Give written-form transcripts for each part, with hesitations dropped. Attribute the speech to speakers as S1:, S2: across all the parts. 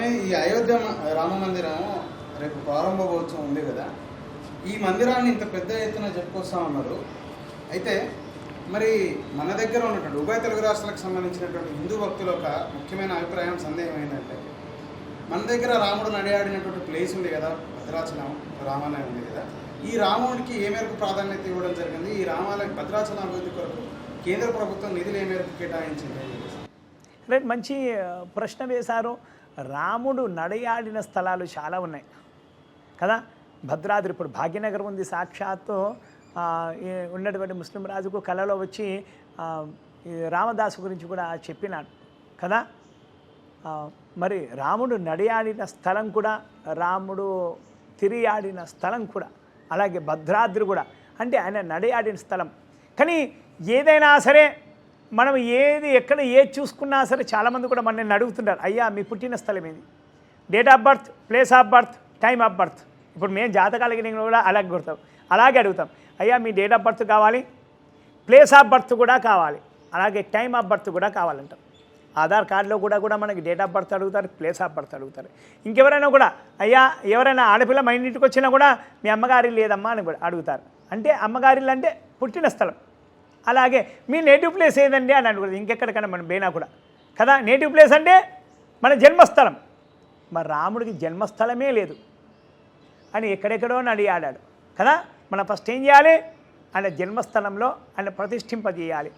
S1: స్వామి, ఈ అయోధ్య రామ మందిరం రేపు ప్రారంభోత్సవం ఉంది కదా, ఈ మందిరాన్ని ఇంత పెద్ద ఎత్తున చెప్పుకొస్తామన్నారు. అయితే మరి మన దగ్గర ఉన్నటువంటి ఉభయ తెలుగు రాష్ట్రాలకు సంబంధించినటువంటి హిందూ భక్తుల ఒక ముఖ్యమైన అభిప్రాయం, సందేహం ఏంటంటే, మన దగ్గర రాముడు నడియాడినటువంటి ప్లేస్ ఉంది కదా, భద్రాచలం రామాలయం ఉంది కదా, ఈ రాముడికి ఏ మేరకు ప్రాధాన్యత ఇవ్వడం జరిగింది, ఈ రామాలయం భద్రాచలం అభివృద్ధి కొరకు కేంద్ర ప్రభుత్వం నిధులు ఏ మేరకు కేటాయించింది?
S2: రైట్, మంచి ప్రశ్న వేశారు. రాముడు నడయాడిన స్థలాలు చాలా ఉన్నాయి కదా. భద్రాద్రి, ఇప్పుడు భాగ్యనగరం ఉంది, సాక్షాత్తు ఉన్నటువంటి ముస్లిం రాజుకు కళలో వచ్చి రామదాసు గురించి కూడా చెప్పినాడు కదా. మరి రాముడు నడియాడిన స్థలం కూడా, రాముడు తిరియాడిన స్థలం కూడా, అలాగే భద్రాద్రి కూడా, అంటే ఆయన నడియాడిన స్థలం. కానీ ఏదైనా సరే మనం ఎక్కడ ఏది చూసుకున్నా సరే చాలామంది కూడా మనల్ని అడుగుతుంటారు, అయ్యా మీ పుట్టిన స్థలం ఏంది, date of birth, place of birth, time of birth. ఇప్పుడు మేము జాతకాలకి నేను కూడా అలాగే అడుగుతాం, అయ్యా మీ డేట్ ఆఫ్ బర్త్ కావాలి, ప్లేస్ ఆఫ్ బర్త్ కూడా కావాలి, అలాగే టైమ్ ఆఫ్ బర్త్ కూడా కావాలంటాం. ఆధార్ కార్డులో కూడా మనకి డేట్ ఆఫ్ బర్త్ అడుగుతారు, ప్లేస్ ఆఫ్ బర్త్ అడుగుతారు. ఇంకెవరైనా కూడా, అయ్యా ఎవరైనా ఆడపిల్ల మా ఇంటికి వచ్చినా కూడా మీ అమ్మగారి లేదమ్మా అని కూడా అడుగుతారు. అంటే అమ్మగారిలు అంటే పుట్టిన స్థలం. అలాగే మీ నేటివ్ ప్లేస్ ఏదండి అని అడుగుతుంది. ఇంకెక్కడికైనా మనం పోయినా కూడా కదా, నేటివ్ ప్లేస్ అంటే మన జన్మస్థలం. మరి రాముడికి జన్మస్థలమే లేదు అని ఎక్కడెక్కడో నడియాడాడు కదా. మనం ఫస్ట్ ఏం చేయాలి, ఆయన జన్మస్థలంలో ఆయన ప్రతిష్ఠింపజేయాలి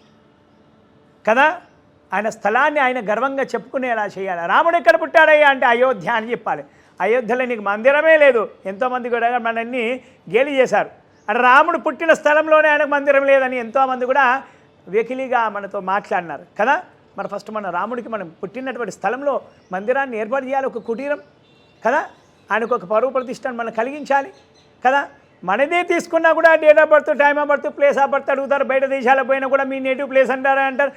S2: కదా. ఆయన స్థలాన్ని ఆయన గర్వంగా చెప్పుకునేలా చేయాలి. రాముడు ఎక్కడ పుట్టాడయ్యా అంటే అయోధ్య అని చెప్పాలి. అయోధ్యలో నీకు మందిరమే లేదు, ఎంతోమంది కూడా మనల్ని గేలి చేశారు. అంటే రాముడు పుట్టిన స్థలంలోనే ఆయనకు మందిరం లేదని ఎంతోమంది కూడా వెకిలిగా మనతో మాట్లాడినారు కదా. మరి ఫస్ట్ మన రాముడికి మనం పుట్టినటువంటి స్థలంలో మందిరాన్ని ఏర్పాటు చేయాలి, ఒక కుటీరం కదా. ఆయనకు ఒక పరువు ప్రతిష్టను మనం కలిగించాలి కదా. మనదే తీసుకున్నా కూడా date of birth, time of birth, place of birth అడుగుతారు. బయట దేశాలకు పోయినా కూడా మీ నేటివ్ ప్లేస్ అంటారు.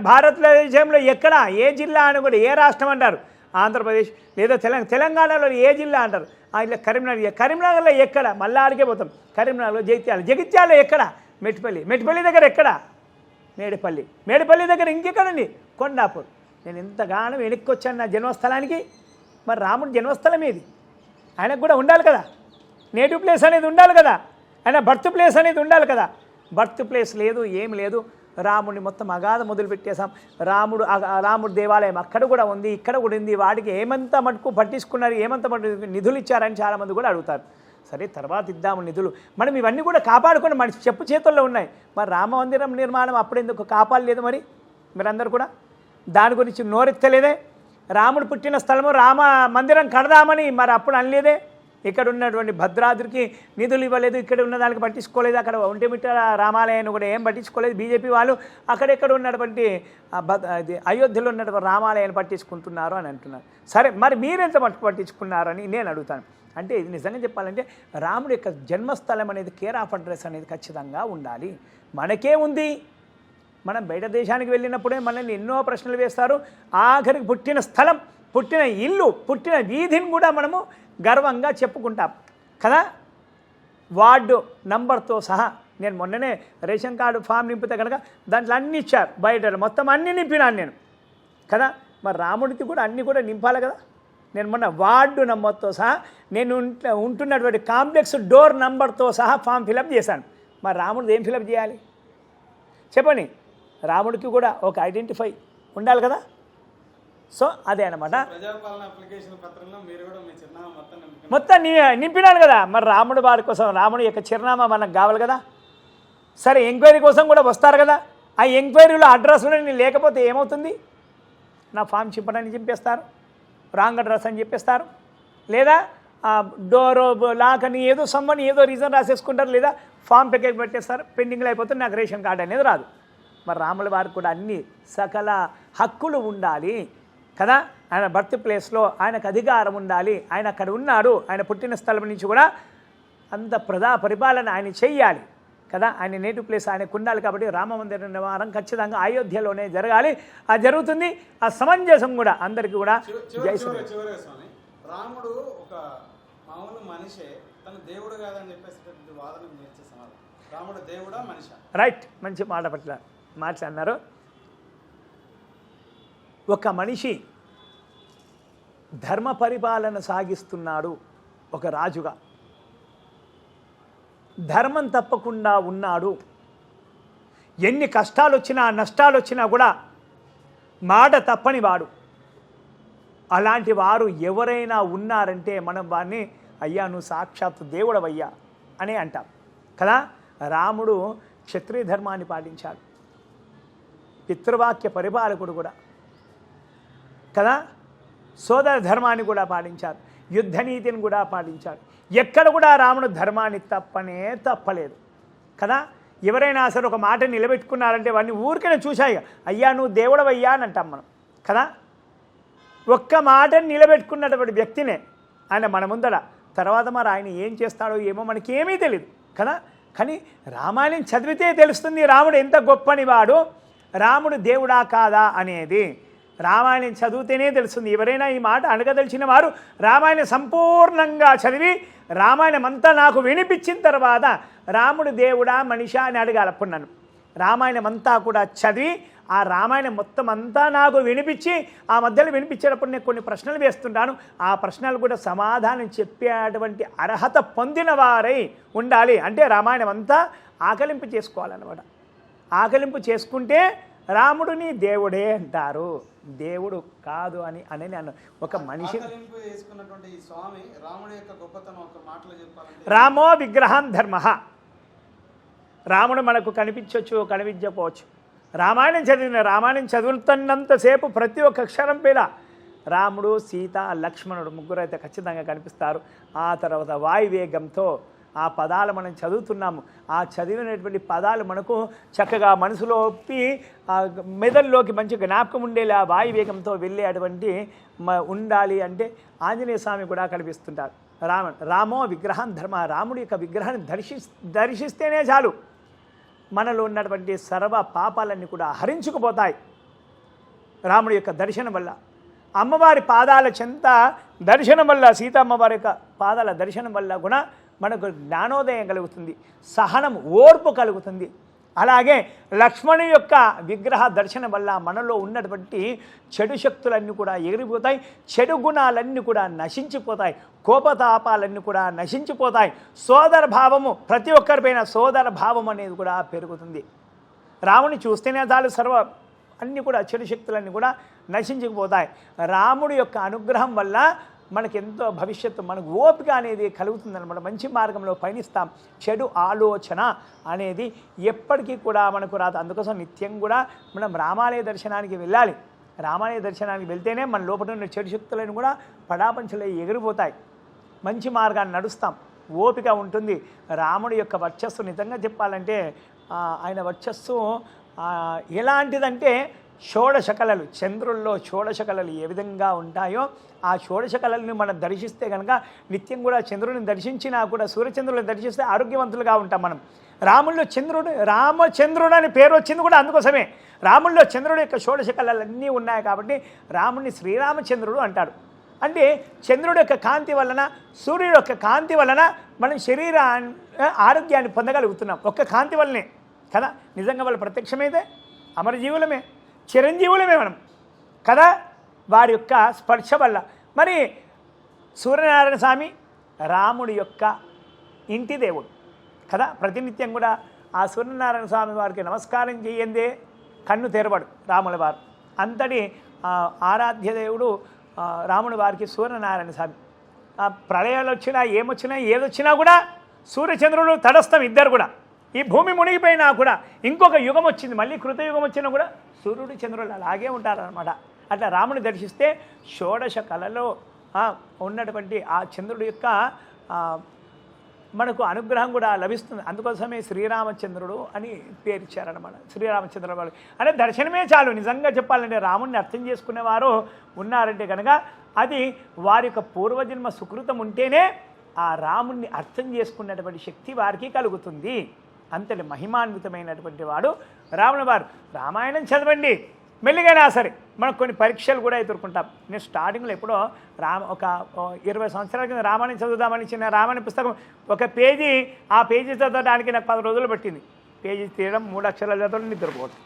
S2: భారతదేశంలో ఎక్కడ, ఏ జిల్లా అని కూడా, ఏ రాష్ట్రం అంటారు, ఆంధ్రప్రదేశ్ లేదా తెలంగాణలో ఏ జిల్లా అంటారు, ఇలా కరీంనగర్లో ఎక్కడ, మళ్ళీ ఆడికే పోతాం. కరీంనగర్లో జగిత్యాలలో ఎక్కడ, మెట్టిపల్లి దగ్గర ఎక్కడ, మేడిపల్లి దగ్గర ఇంకెక్కడండి, కొండాపూర్. నేను ఎంతగానో వెనక్కి వచ్చాను నా జన్మస్థలానికి. మరి రాముడి జన్మస్థలం ఏది, ఆయనకు కూడా ఉండాలి కదా, నేటివ్ ప్లేస్ అనేది ఉండాలి కదా, ఆయన బర్త్ ప్లేస్ అనేది ఉండాలి కదా. బర్త్ ప్లేస్ లేదు, ఏం లేదు. రాముడిని మొత్తం అగాధ మొదలుపెట్టేశాం. రాముడు దేవాలయం అక్కడ కూడా ఉంది, ఇక్కడ కూడా ఉంది. వాడికి ఏమంత మటుకు పట్టించుకున్నారు, ఏమంత మటుకు నిధులు ఇచ్చారని చాలామంది కూడా అడుగుతారు. సరే, తర్వాత ఇద్దాము నిధులు, మనం ఇవన్నీ కూడా కాపాడుకుని మన చెప్పు చేతుల్లో ఉన్నాయి. మరి రామ మందిరం నిర్మాణం అప్పుడెందుకు కాపాడలేదు? మరి మీరందరూ కూడా దాని గురించి నోరెత్తలేదే. రాముడు పుట్టిన స్థలము రామ మందిరం కడదామని మరి అప్పుడు అనలేదే. ఇక్కడ ఉన్నటువంటి భద్రాద్రికి నిధులు ఇవ్వలేదు, ఇక్కడ ఉన్న దానికి పట్టించుకోలేదు. అక్కడ ఒంటిమిట్ట రామాలయాన్ని కూడా ఏం పట్టించుకోలేదు. బీజేపీ వాళ్ళు అక్కడెక్కడ ఉన్నటువంటి అయోధ్యలో ఉన్నటువంటి రామాలయాన్ని పట్టించుకుంటున్నారు అని అంటున్నారు. సరే, మరి మీరెంత మటుకు పట్టించుకున్నారని నేను అడుగుతాను. అంటే ఇది నిజంగా చెప్పాలంటే రాముడి యొక్క జన్మస్థలం అనేది, కేర్ ఆఫ్ అడ్రస్ అనేది ఖచ్చితంగా ఉండాలి. మనకే ఉంది. మనం బయట దేశానికి వెళ్ళినప్పుడే మనల్ని ఎన్నో ప్రశ్నలు వేస్తారు. ఆఖరికి పుట్టిన స్థలం, పుట్టిన ఇల్లు, పుట్టిన వీధిని కూడా మనము గర్వంగా చెప్పుకుంటాం కదా. వార్డు నంబర్తో సహా. నేను మొన్ననే రేషన్ కార్డు ఫామ్ నింపితే కనుక దాంట్లో అన్నీ ఇచ్చారు, బయట మొత్తం అన్నీ నింపినాను నేను కదా. మరి రాముడికి కూడా అన్నీ కూడా నింపాలి కదా. నేను మొన్న వార్డు నంబర్తో సహా, నేను ఉంటున్నటువంటి కాంప్లెక్స్ డోర్ నంబర్తో సహా ఫామ్ ఫిలప్ చేశాను. మరి రాముడిది ఏం ఫిలప్ చేయాలి చెప్పండి? రాముడికి కూడా ఒక ఐడెంటిఫై ఉండాలి కదా. సో అదే అనమాట. మొత్తం నింపినాను కదా. మరి రాముడు వారి కోసం, రాముడి యొక్క చిరునామా మనకు కావాలి కదా. సరే, ఎంక్వైరీ కోసం కూడా వస్తారు కదా. ఆ ఎంక్వైరీలో అడ్రస్లో నేను లేకపోతే ఏమవుతుంది? నా ఫామ్ చింపడానికి చింపేస్తారు, రాంగ్ అడ్రస్ అని చెప్పేస్తారు, లేదా డోర్ లాక్ అని ఏదో రీజన్ రాసేసుకుంటారు, లేదా ఫామ్ పెకెట్ పెట్టేస్తారు, పెండింగ్లో అయిపోతుంది, నాకు రేషన్ కార్డు అనేది రాదు. మరి రాముల వారికి కూడా అన్ని సకల హక్కులు ఉండాలి కదా. ఆయన బర్త్ ప్లేస్లో ఆయనకు అధికారం ఉండాలి. ఆయన అక్కడ ఉన్నాడు, ఆయన పుట్టిన స్థలం నుంచి కూడా అంత పరిపాలన ఆయన చెయ్యాలి కదా. ఆయన నేటివ్ ప్లేస్ ఆయనకు ఉండాలి. కాబట్టి రామ మందిర నిర్మాణం ఖచ్చితంగా అయోధ్యలోనే జరగాలి. అది జరుగుతుంది. ఆ సమంజసం కూడా అందరికీ కూడా. జై
S1: శ్రీరామ్. రాముడు ఒక మామూలు మనిషే, తన దేవుడు కాదని చెప్పేసి వాదన చేసే సమాధానం, రాముడు దేవుడా మనిషా?
S2: రైట్, మంచి మాట్లాడినారు. ఒక మనిషి ధర్మ పరిపాలన సాగిస్తున్నాడు ఒక రాజుగా. ధర్మం తప్పకుండా ఉన్నాడు. ఎన్ని కష్టాలు వచ్చినా నష్టాలు వచ్చినా కూడా మాట తప్పని వాడు. అలాంటి వారు ఎవరైనా ఉన్నారంటే మనం వారిని అయ్యా నువ్వు సాక్షాత్ దేవుడవయ్యా అని అంటాం కదా. రాముడు క్షత్రియ ధర్మాన్ని పాటించాడు, పితృవాక్య పరిపాలకుడు కూడా కదా. సోదర ధర్మాన్ని కూడా పాటించారు, యుద్ధనీతిని కూడా పాటించాడు. ఎక్కడ కూడా రాముడు ధర్మాన్ని తప్పలేదు కదా. ఎవరైనా అసలు ఒక మాట నిలబెట్టుకున్నారంటే వాడిని ఊరికనే చూశాయి అయ్యా నువ్వు దేవుడవయ్యా అని అంటాం మనం కదా. ఒక్క మాటని నిలబెట్టుకున్నటువంటి వ్యక్తినే ఆయన మన ముందర. తర్వాత మరి ఆయన ఏం చేస్తాడో ఏమో మనకేమీ తెలియదు కదా. కానీ రామాయణం చదివితే తెలుస్తుంది రాముడు ఎంత గొప్పని వాడు, రాముడు దేవుడా కాదా అనేది రామాయణం చదివితేనే తెలుస్తుంది. ఎవరైనా ఈ మాట అడగదలిచిన వారు రామాయణం సంపూర్ణంగా చదివి రామాయణం అంతా నాకు వినిపించిన తర్వాత రాముడు దేవుడా మనిషా అని అడగాలి. అప్పుడు నన్ను రామాయణం అంతా కూడా చదివి ఆ రామాయణం మొత్తం అంతా నాకు వినిపించి ఆ మధ్యలో వినిపించేటప్పుడు నేను కొన్ని ప్రశ్నలు వేస్తుంటాను. ఆ ప్రశ్నలు కూడా సమాధానం చెప్పేటువంటి అర్హత పొందిన వారై ఉండాలి. అంటే రామాయణం అంతా ఆకలింపు చేసుకోవాలన్నమాట. ఆకలింపు చేసుకుంటే రాముడిని దేవుడే అంటారు, దేవుడు కాదు అని నేను ఒక మనిషి. రామో విగ్రహం ధర్మ. రాముడు మనకు కనిపించవచ్చు కనిపించకపోవచ్చు. రామాయణం చదువుతున్నంతసేపు ప్రతి ఒక్క అక్షరం పేద రాముడు సీత లక్ష్మణుడు ముగ్గురు అయితే ఖచ్చితంగా కనిపిస్తారు. ఆ తర్వాత వాయువేగంతో ఆ పదాలు మనం చదువుతున్నాము. ఆ చదివినటువంటి పదాలు మనకు చక్కగా మనసులో ఒప్పి మెదడులోకి మంచి జ్ఞాపకం ఉండేలా వాయువేగంతో వెళ్ళే అటువంటి ఉండాలి. అంటే ఆంజనేయ స్వామి కూడా కనిపిస్తుంటారు. రామో విగ్రహం ధర్మ. రాముడి యొక్క విగ్రహాన్ని దర్శిస్తేనే చాలు మనలో ఉన్నటువంటి సర్వ పాపాలన్నీ కూడా హరించుకుపోతాయి రాముడి యొక్క దర్శనం వల్ల. అమ్మవారి పాదాల చెంత దర్శనం వల్ల, సీతమ్మవారి యొక్క పాదాల దర్శనం వల్ల కూడా మనకు జ్ఞానోదయం కలుగుతుంది, సహనం ఓర్పు కలుగుతుంది. అలాగే లక్ష్మణు యొక్క విగ్రహ దర్శనం వల్ల మనలో ఉన్నటువంటి చెడు శక్తులన్నీ కూడా ఎగిరిపోతాయి, చెడు గుణాలన్నీ కూడా నశించిపోతాయి, కోపతాపాలన్నీ కూడా నశించిపోతాయి. సోదర భావము ప్రతి ఒక్కరిపైన సోదర భావం అనేది కూడా పెరుగుతుంది. రాముని చూస్తేనే చాలు అన్నీ కూడా చెడు శక్తులన్నీ కూడా నశించుకుపోతాయి. రాముడి యొక్క అనుగ్రహం వల్ల మనకెంతో భవిష్యత్తు, మనకు ఓపిక అనేది కలుగుతుందన్నమాట. మంచి మార్గంలో పయనిస్తాం. చెడు ఆలోచన అనేది ఎప్పటికీ కూడా మనకు రాదు. అందుకోసం నిత్యం కూడా మనం రామాలయ దర్శనానికి వెళ్ళాలి. రామాలయ దర్శనానికి వెళ్తేనే మన లోపల ఉన్న చెడు శక్తులను కూడా పడాపంచలై ఎగిరిపోతాయి. మంచి మార్గాన్ని నడుస్తాం, ఓపిక ఉంటుంది. రాముడి యొక్క వర్చస్సు నిజంగా చెప్పాలంటే ఆయన వర్చస్సు ఎలాంటిదంటే షోడశ కళలు, చంద్రుల్లో షోడశ కళలు ఏ విధంగా ఉంటాయో ఆ షోడశ కళలను మనం దర్శిస్తే కనుక నిత్యం కూడా చంద్రుడిని దర్శించినా కూడా సూర్యచంద్రులను దర్శిస్తే ఆరోగ్యవంతులుగా ఉంటాం మనం. రాముల్లో రామచంద్రుడు అని పేరు వచ్చింది కూడా అందుకోసమే. రాముల్లో చంద్రుడి యొక్క షోడశ కళలన్నీ ఉన్నాయి కాబట్టి రాముడిని శ్రీరామచంద్రుడు అంటాడు. అంటే చంద్రుడి యొక్క కాంతి వలన, సూర్యుడి యొక్క కాంతి వలన మనం ఆరోగ్యాన్ని పొందగలుగుతున్నాం. ఒక్క కాంతి వల్లనే కదా. నిజంగా వాళ్ళు ప్రత్యక్షమైతే అమరజీవులమే, చిరంజీవులమే మనం కదా. వారి యొక్క స్పర్శ వల్ల మరి సూర్యనారాయణ స్వామి రాముడి యొక్క ఇంటి దేవుడు కదా. ప్రతినిత్యం కూడా ఆ సూర్యనారాయణ స్వామి వారికి నమస్కారం చేయందే కన్ను తెరవడు రాముల వారు. అంతటి ఆరాధ్య దేవుడు రాముడి వారికి సూర్యనారాయణ స్వామి. ప్రళయాలు వచ్చినా ఏమొచ్చినా ఏదొచ్చినా కూడా సూర్యచంద్రుడు తటస్థం, ఇద్దరు కూడా. ఈ భూమి మునిగిపోయినా కూడా ఇంకొక యుగం వచ్చింది, మళ్ళీ కృతయుగం వచ్చినా కూడా సూర్యుడు చంద్రుడు అలాగే ఉంటారనమాట. అట్లా రాముని దర్శిస్తే షోడశ కళలో ఉన్నటువంటి ఆ చంద్రుడి యొక్క మనకు అనుగ్రహం కూడా లభిస్తుంది. అందుకోసమే శ్రీరామచంద్రుడు అని పేరు ఇచ్చారనమాట. శ్రీరామచంద్రుడు వాళ్ళు అంటే దర్శనమే చాలు. నిజంగా చెప్పాలంటే రాముడిని అర్థం చేసుకునేవారు ఉన్నారంటే కనుక అది వారి యొక్క పూర్వజన్మ సుకృతం ఉంటేనే ఆ రాముడిని అర్థం చేసుకున్నటువంటి శక్తి వారికి కలుగుతుంది. అంతటి మహిమాన్వితమైనటువంటి వాడు రాముల వారు. రామాయణం చదవండి మెల్లిగైనా సరే. మనకు కొన్ని పరీక్షలు కూడా ఎదుర్కొంటాం. నేను స్టార్టింగ్లో ఎప్పుడో ఒక 20 సంవత్సరాల కింద రామాయణం చదువుదామని చిన్న రామాయణ పుస్తకం ఒక పేజీ, ఆ పేజీ చదవడానికి నాకు 10 రోజులు పట్టింది. పేజీ తీయడం, 3 అక్షరాలు చదవడం, నిద్రపోవడం,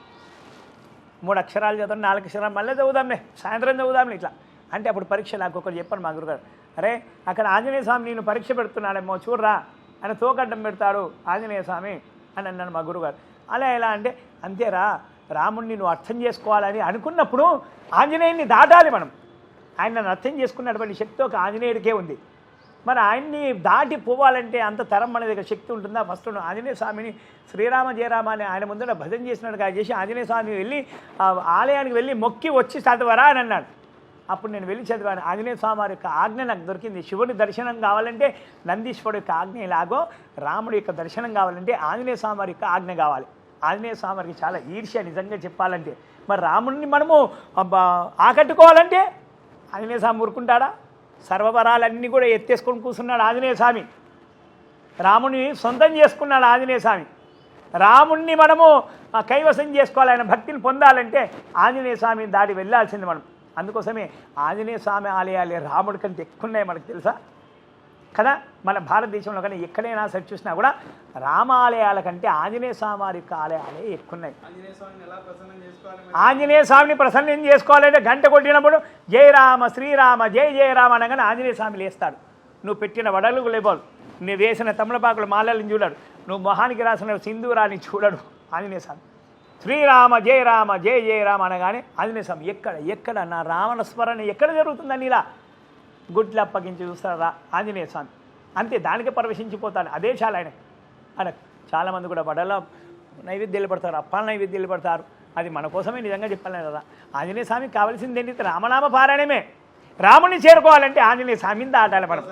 S2: 3 అక్షరాలు చదవడం, 4 అక్షరాలు మళ్ళీ చదువుదాంలే, సాయంత్రం చదువుదాంలే, ఇట్లా అంటే అప్పుడు పరీక్ష నాకు ఒకరు చెప్పాను మా గురుగారు, అరే అక్కడ ఆంజనేయ స్వామి నేను పరీక్ష పెడుతున్నాడేమో చూడరా, ఆయన తోకడ్డం పెడతాడు ఆంజనేయ స్వామి అని అన్నాను మా గురుగారు. అలా ఎలా అంటే, అంతేరా, రాముడిని నువ్వు అర్థం చేసుకోవాలని అనుకున్నప్పుడు ఆంజనేయుని దాటాలి మనం. ఆయన నన్ను అర్థం చేసుకున్నటువంటి శక్తి ఒక ఆంజనేయుడికే ఉంది. మరి ఆయన్ని దాటి పోవాలంటే అంత తరం మన దగ్గర శక్తి ఉంటుందా? ఫస్ట్ ఆంజనేయ స్వామిని శ్రీరామ జయరామ అని ఆయన ముందర భజన చేసినట్టుగా చేసి ఆంజనేయ స్వామి వెళ్ళి ఆలయానికి వెళ్ళి మొక్కి వచ్చి చదవరా అని అన్నాడు. అప్పుడు నేను వెళ్ళి చదివాను. ఆంజనేయ స్వామి వారి యొక్క ఆజ్ఞ నాకు దొరికింది. శివుడి దర్శనం కావాలంటే నందీశ్వరుడు యొక్క ఆజ్ఞ ఎలాగో, రాముడి యొక్క దర్శనం కావాలంటే ఆంజనేయ స్వామి వారి యొక్క ఆజ్ఞ కావాలి. ఆంజనేయ స్వామి వారికి చాలా ఈర్ష్య నిజంగా చెప్పాలంటే. మరి రాముడిని మనము ఆకట్టుకోవాలంటే ఆంజనేయ స్వామి ఊరుకుంటాడా? సర్వవరాలన్నీ కూడా ఎత్తేసుకొని కూర్చున్నాడు ఆంజనేయ స్వామి. రాముని సొంతం చేసుకున్నాడు ఆంజనేయ స్వామి. రాముణ్ణి మనము కైవసం చేసుకోవాలి, ఆయన భక్తిని పొందాలంటే ఆంజనేయ స్వామిని దాటి వెళ్ళాల్సింది మనం. అందుకోసమే ఆంజనేయ స్వామి ఆలయాలే రాముడి కంటే ఎక్కువ ఉన్నాయి మనకు తెలుసా కదా. మన భారతదేశంలో కానీ ఎక్కడైనా సరి చూసినా కూడా రామాలయాల కంటే ఆంజనేయ స్వామి వారి యొక్క ఆలయాలే ఎక్కువ ఉన్నాయి. ఆంజనేయ స్వామిని ప్రసన్నం చేసుకోవాలంటే గంట కొట్టినప్పుడు జయ రామ శ్రీరామ జయ జయ రామ అనగానే ఆంజనేయ స్వామి లేస్తాడు. నువ్వు పెట్టిన వడలు లేబోలు, నువ్వు వేసిన తమలపాకులు మాలలను చూడడు, నువ్వు మొహానికి రాసిన సింధూరాన్ని చూడడు ఆంజనేయ స్వామి. శ్రీరామ జయ రామ జయ జయ రామ అనగానే ఆంజనేయ స్వామి ఎక్కడ నా రావణ స్మరణ ఎక్కడ జరుగుతుందని ఇలా గుడ్లు అప్పగించి చూస్తారా ఆంజనేయ స్వామి. అంతే, దానికి పరవశించిపోతాడు. అదే చాలా ఆయన చాలామంది కూడా వడల నైవేద్యాలు పడతారు, అప్పాల నైవేద్యాలు పడతారు. అది మన కోసమే నిజంగా చెప్పాలి కదా. ఆంజనేయ స్వామికి కావాల్సింది ఏంటి? రామనామ పారాయణమే. రాముని చేరుకోవాలంటే ఆంజనేయ స్వామిని దాటాలి మనం.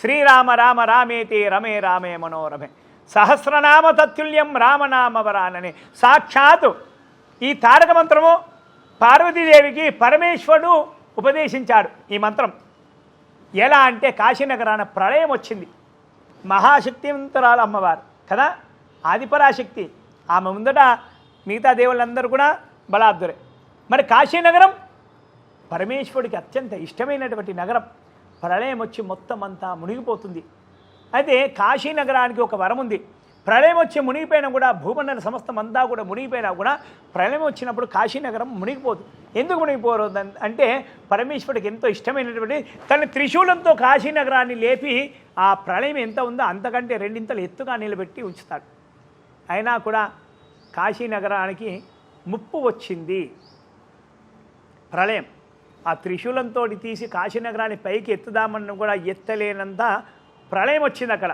S2: శ్రీరామ రామ రామేతి రమే రామే మనోరమే సహస్రనామ తత్తుల్యం రామనామ వరానని సాక్షాత్తు ఈ తారక మంత్రము పార్వతీదేవికి పరమేశ్వరుడు ఉపదేశించాడు. ఈ మంత్రం ఎలా అంటే, కాశీనగరాన ప్రళయం వచ్చింది. మహాశక్తివంతురాలు అమ్మవారు కదా, ఆదిపరాశక్తి. ఆమె ముందట మిగతా దేవుళ్ళందరూ కూడా బలాబ్దురే. మరి కాశీనగరం పరమేశ్వరుడికి అత్యంత ఇష్టమైనటువంటి నగరం. ప్రళయం వచ్చి మొత్తం అంతా మునిగిపోతుంది. అయితే కాశీనగరానికి ఒక వరం ఉంది. ప్రళయం వచ్చి మునిగిపోయినా కూడా, భూమండల సమస్తం అంతా కూడా మునిగిపోయినా కూడా, ప్రళయం వచ్చినప్పుడు కాశీనగరం మునిగిపోదు. ఎందుకు మునిగిపోరు అంటే, పరమేశ్వరుడికి ఎంతో ఇష్టమైనటువంటి తన త్రిశూలంతో కాశీనగరాన్ని లేపి ఆ ప్రళయం ఎంత ఉందో అంతకంటే రెండింతలు ఎత్తుగా నిలబెట్టి ఉంచుతాడు. అయినా కూడా కాశీనగరానికి ముప్పు వచ్చింది. ప్రళయం ఆ త్రిశూలంతో తీసి కాశీనగరాన్ని పైకి ఎత్తుదామని కూడా ఎత్తలేనంత ప్రళయం వచ్చింది. అక్కడ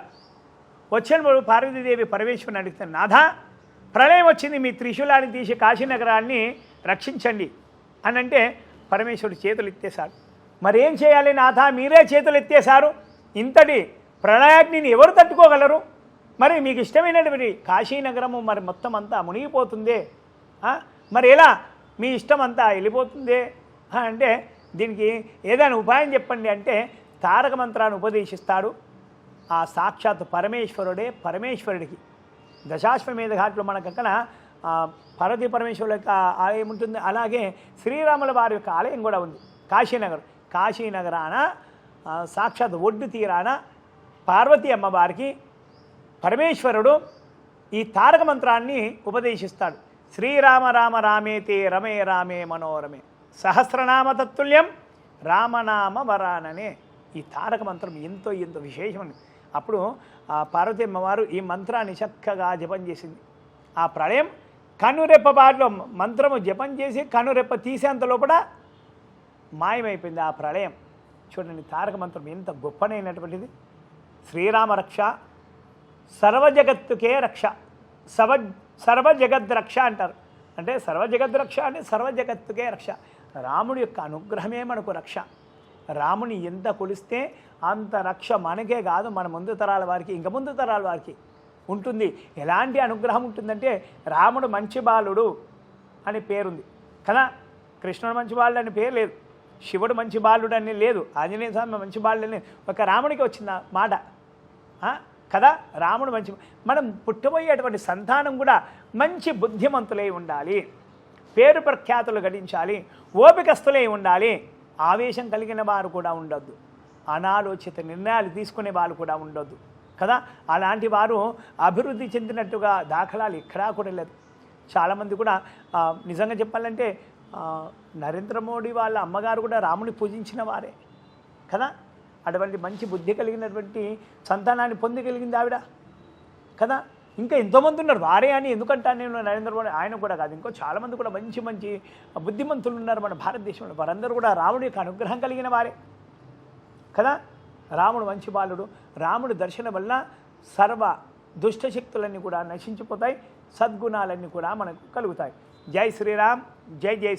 S2: వచ్చినప్పుడు పార్వతీదేవి పరమేశ్వరుని అడుగుతాను, నాథా ప్రళయం వచ్చింది, మీ త్రిశూలాన్ని తీసి కాశీనగరాన్ని రక్షించండి అని అంటే పరమేశ్వరుడు చేతులు ఎత్తేశాడు. మరేం చేయాలి నాథా, మీరే చేతులు ఎత్తేశారు, ఇంతటి ప్రళయాగ్నిని ఎవరు తట్టుకోగలరు? మరి మీకు ఇష్టమైనటువంటి కాశీనగరము మరి మొత్తం అంతా మునిగిపోతుందే, మరి ఎలా మీ ఇష్టం అంతా వెళ్ళిపోతుందే అంటే, దీనికి ఏదైనా ఉపాయం చెప్పండి అంటే తారక మంత్రాన్ని ఉపదేశిస్తాడు. ఆ సాక్షాత్ పరమేశ్వరుడే పరమేశ్వరుడికి దశాశ్వమేధ ఘాట్లో మనకు అక్కడ పార్వతీ పరమేశ్వరుల యొక్క ఆలయం ఉంటుంది. అలాగే శ్రీరాముల వారి యొక్క ఆలయం కూడా ఉంది కాశీనగరాన సాక్షాత్ ఒడ్డు తీరాన పార్వతీ అమ్మవారికి పరమేశ్వరుడు ఈ తారక మంత్రాన్ని ఉపదేశిస్తాడు. శ్రీరామ రామ రామేతే రమే రామే మనోరమే సహస్రనామ తత్తుల్యం రామనామ వరాననే ఈ తారక మంత్రం ఎంతో విశేషమండి. అప్పుడు ఆ పార్వతీ అమ్మవారు ఈ మంత్రాన్ని చక్కగా జపం చేసింది. ఆ ప్రళయం కనురెప్ప బాటలో మంత్రము జపం చేసి కనురెప్ప తీసేంత లోపల మాయమైపోయింది ఆ ప్రళయం. చూడండి, తారక మంత్రం ఎంత గొప్పనైనటువంటిది. శ్రీరామ రక్ష సర్వజగత్తుకే రక్ష, సర్వజగద్ రక్ష అంటారు. అంటే సర్వజగద్ రక్ష అంటే సర్వజగత్తుకే రక్ష. రాముడి యొక్క అనుగ్రహమే మనకు రక్ష. రాముని ఎంత కొలిస్తే అంత రక్ష మనకే కాదు, మన ముందు తరాల వారికి, ఇంకా ముందు తరాల వారికి ఉంటుంది. ఎలాంటి అనుగ్రహం ఉంటుందంటే, రాముడు మంచి బాలుడు అని పేరుంది కదా, కృష్ణుడు మంచి బాలుడు అని పేరు లేదు, శివుడు మంచి బాలుడు అని లేదు, ఆంజనేయ స్వామి మంచి బాలుడు అని ఒక రాముడికి వచ్చిన మాట కదా. రాముడు మంచి, మనం పుట్టబోయేటువంటి సంతానం కూడా మంచి బుద్ధిమంతులై ఉండాలి, పేరు ప్రఖ్యాతులు గడించాలి, ఓపికస్తులై ఉండాలి, ఆవేశం కలిగిన వారు కూడా ఉండొద్దు, అనాలోచిత నిర్ణయాలు తీసుకునే వాళ్ళు కూడా ఉండొద్దు కదా. అలాంటి వారు అభివృద్ధి చెందినట్టుగా దాఖలాలు ఎక్కడా కూడా లేదు. చాలామంది కూడా నిజంగా చెప్పాలంటే నరేంద్ర మోడీ వాళ్ళ అమ్మగారు కూడా రాముని పూజించిన వారే కదా. అటువంటి మంచి బుద్ధి కలిగినటువంటి సంతానాన్ని పొందగలిగింది ఆవిడ కదా. ఇంకా ఎంతోమంది ఉన్నారు వారే అని ఎందుకంటాను నేను, నరేంద్ర మోడీ ఆయన కూడా కాదు, ఇంకో చాలామంది కూడా మంచి మంచి బుద్ధిమంతులు ఉన్నారు మన భారతదేశంలో. వారందరూ కూడా రాముడి యొక్క అనుగ్రహం కలిగిన వారే కదా. రాముడు మంచి బాలుడు. రాముడి దర్శనం వల్ల సర్వ దుష్టశక్తులన్నీ కూడా నశించిపోతాయి, సద్గుణాలన్నీ కూడా మనకు కలుగుతాయి. జై శ్రీరామ్, జై జై